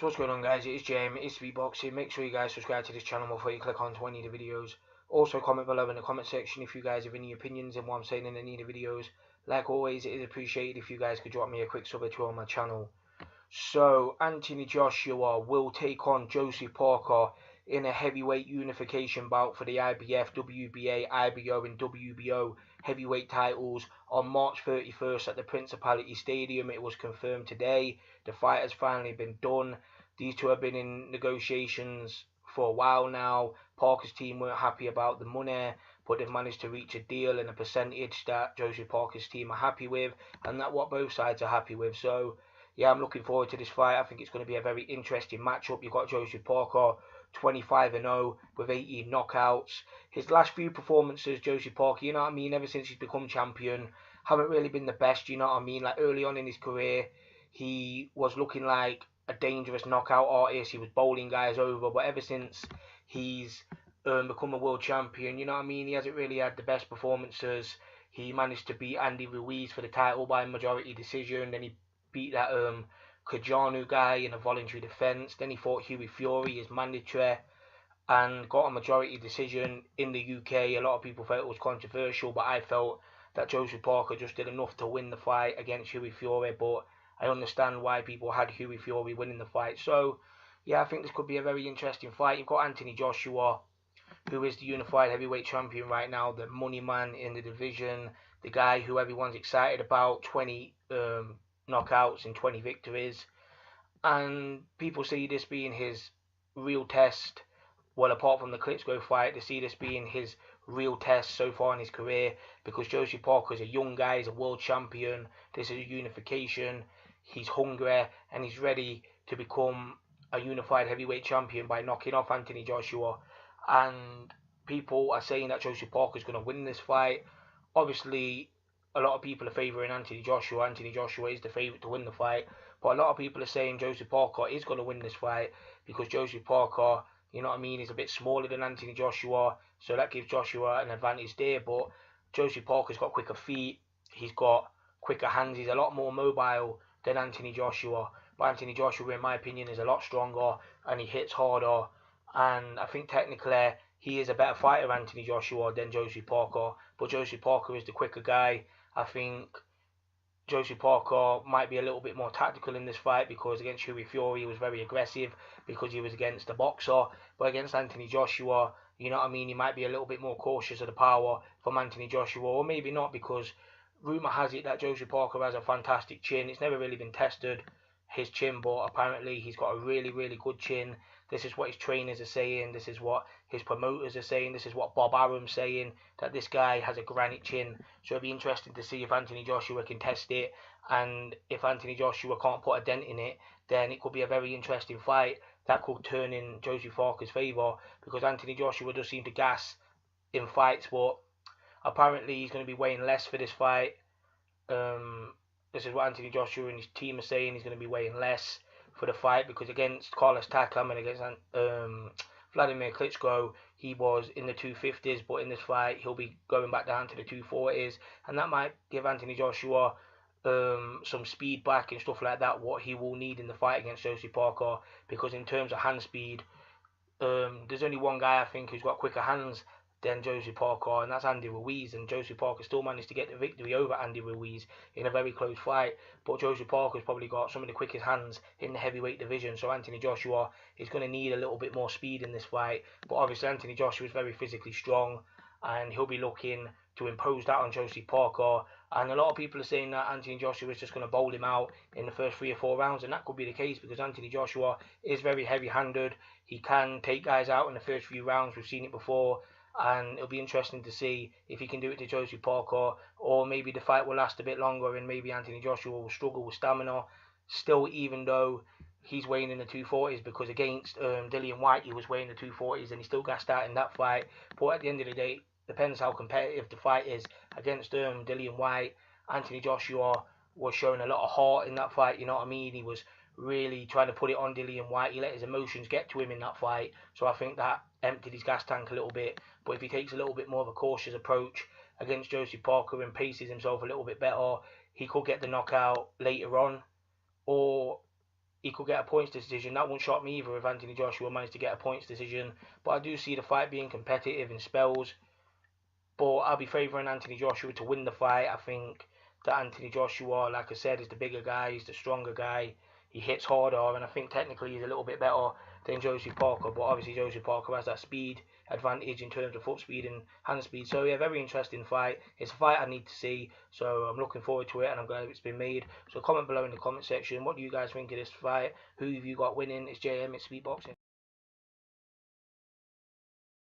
So what's going on, guys? It is Jamie, it's speedboxing. Make sure you guys subscribe to this channel before you click on to any of the videos. Also comment below in the comment section if you guys have any opinions in what I'm saying in any of the videos. Like always, it is appreciated if you guys could drop me a quick sub or two on my channel. So Anthony Joshua will take on Joseph Parker in a heavyweight unification bout for the IBF, WBA, IBO and WBO heavyweight titles on March 31st at the Principality Stadium. It was confirmed today. The fight has finally been done. These two have been in negotiations for a while now. Parker's team weren't happy about the money, but they've managed to reach a deal and a percentage that Joseph Parker's team are happy with, and that's what both sides are happy with. So yeah, I'm looking forward to this fight. I think it's going to be a very interesting matchup. You've got Joseph Parker, 25-0 with 18 knockouts. His last few performances, Joseph Parker, you know what I mean, ever since he's become champion, haven't really been the best, you know what I mean. Like early on in his career, he was looking like a dangerous knockout artist. He was bowling guys over, but ever since he's become a world champion, you know what I mean, he hasn't really had the best performances. He managed to beat Andy Ruiz for the title by majority decision. Then he beat that Kajanu guy in a voluntary defence. Then he fought Hughie Fury, his mandatory, and got a majority decision in the UK. A lot of people felt it was controversial, but I felt that Joseph Parker just did enough to win the fight against Hughie Fury. But I understand why people had Hughie Fury winning the fight. So yeah, I think this could be a very interesting fight. You've got Anthony Joshua, who is the unified heavyweight champion right now, the money man in the division, the guy who everyone's excited about, 20 knockouts and 20 victories, and people see this being his real test. Well, apart from the Klitschko fight, they see this being his real test so far in his career, because Joseph Parker is a young guy, he's a world champion, this is a unification, he's hungry and he's ready to become a unified heavyweight champion by knocking off Anthony Joshua. And people are saying that Joseph Parker is going to win this fight. Obviously, a lot of people are favouring Anthony Joshua. Anthony Joshua is the favourite to win the fight. But a lot of people are saying Joseph Parker is going to win this fight, because Joseph Parker, you know what I mean, is a bit smaller than Anthony Joshua. So that gives Joshua an advantage there. But Joseph Parker's got quicker feet. He's got quicker hands. He's a lot more mobile than Anthony Joshua. But Anthony Joshua, in my opinion, is a lot stronger and he hits harder. And I think technically he is a better fighter, Anthony Joshua, than Joseph Parker. But Joseph Parker is the quicker guy. I think Joseph Parker might be a little bit more tactical in this fight, because against Hughie Fury he was very aggressive because he was against a boxer. But against Anthony Joshua, you know what I mean, he might be a little bit more cautious of the power from Anthony Joshua. Or maybe not, because rumour has it that Joseph Parker has a fantastic chin. It's never really been tested, his chin, but apparently he's got a really, really good chin. This is what his trainers are saying, this is what his promoters are saying, this is what Bob Arum's saying, that this guy has a granite chin. So it'll be interesting to see if Anthony Joshua can test it, and if Anthony Joshua can't put a dent in it, then it could be a very interesting fight that could turn in Joseph Parker's favour, because Anthony Joshua does seem to gas in fights, but apparently he's going to be weighing less for this fight. This is what Anthony Joshua and his team are saying, he's going to be weighing less for the fight, because against Carlos Takam and against Vladimir Klitschko, he was in the 250s, but in this fight he'll be going back down to the 240s, and that might give Anthony Joshua some speed back and stuff like that, what he will need in the fight against Joseph Parker. Because in terms of hand speed, there's only one guy I think who's got quicker hands than Joseph Parker, and that's Andy Ruiz. And Joseph Parker still managed to get the victory over Andy Ruiz in a very close fight. But Joseph Parker's probably got some of the quickest hands in the heavyweight division, so Anthony Joshua is going to need a little bit more speed in this fight. But obviously Anthony Joshua is very physically strong, and he'll be looking to impose that on Joseph Parker. And a lot of people are saying that Anthony Joshua is just going to bowl him out in the first 3 or 4 rounds, and that could be the case, because Anthony Joshua is very heavy-handed. He can take guys out in the first few rounds. We've seen it before. And it'll be interesting to see if he can do it to Joseph Parker, or maybe the fight will last a bit longer and maybe Anthony Joshua will struggle with stamina still, even though he's weighing in the 240s, because against Dillian White he was weighing the 240s and he still gassed out in that fight. But at the end of the day, it depends how competitive the fight is. Against Dillian White, Anthony Joshua was showing a lot of heart in that fight, you know what I mean. He was really trying to put it on Dillian White. He let his emotions get to him in that fight, so I think that emptied his gas tank a little bit. But if he takes a little bit more of a cautious approach against Joseph Parker and paces himself a little bit better, he could get the knockout later on. Or he could get a points decision. That wouldn't shock me either if Anthony Joshua managed to get a points decision. But I do see the fight being competitive in spells. But I'll be favouring Anthony Joshua to win the fight. I think that Anthony Joshua, like I said, is the bigger guy, he's the stronger guy. He hits harder, and I think technically he's a little bit better than Josie Parker. But obviously Josie Parker has that speed advantage in terms of foot speed and hand speed. So yeah, very interesting fight. It's a fight I need to see, so I'm looking forward to it, and I'm glad it's been made. So comment below in the comment section. What do you guys think of this fight? Who have you got winning? It's JM, it's Speedboxing.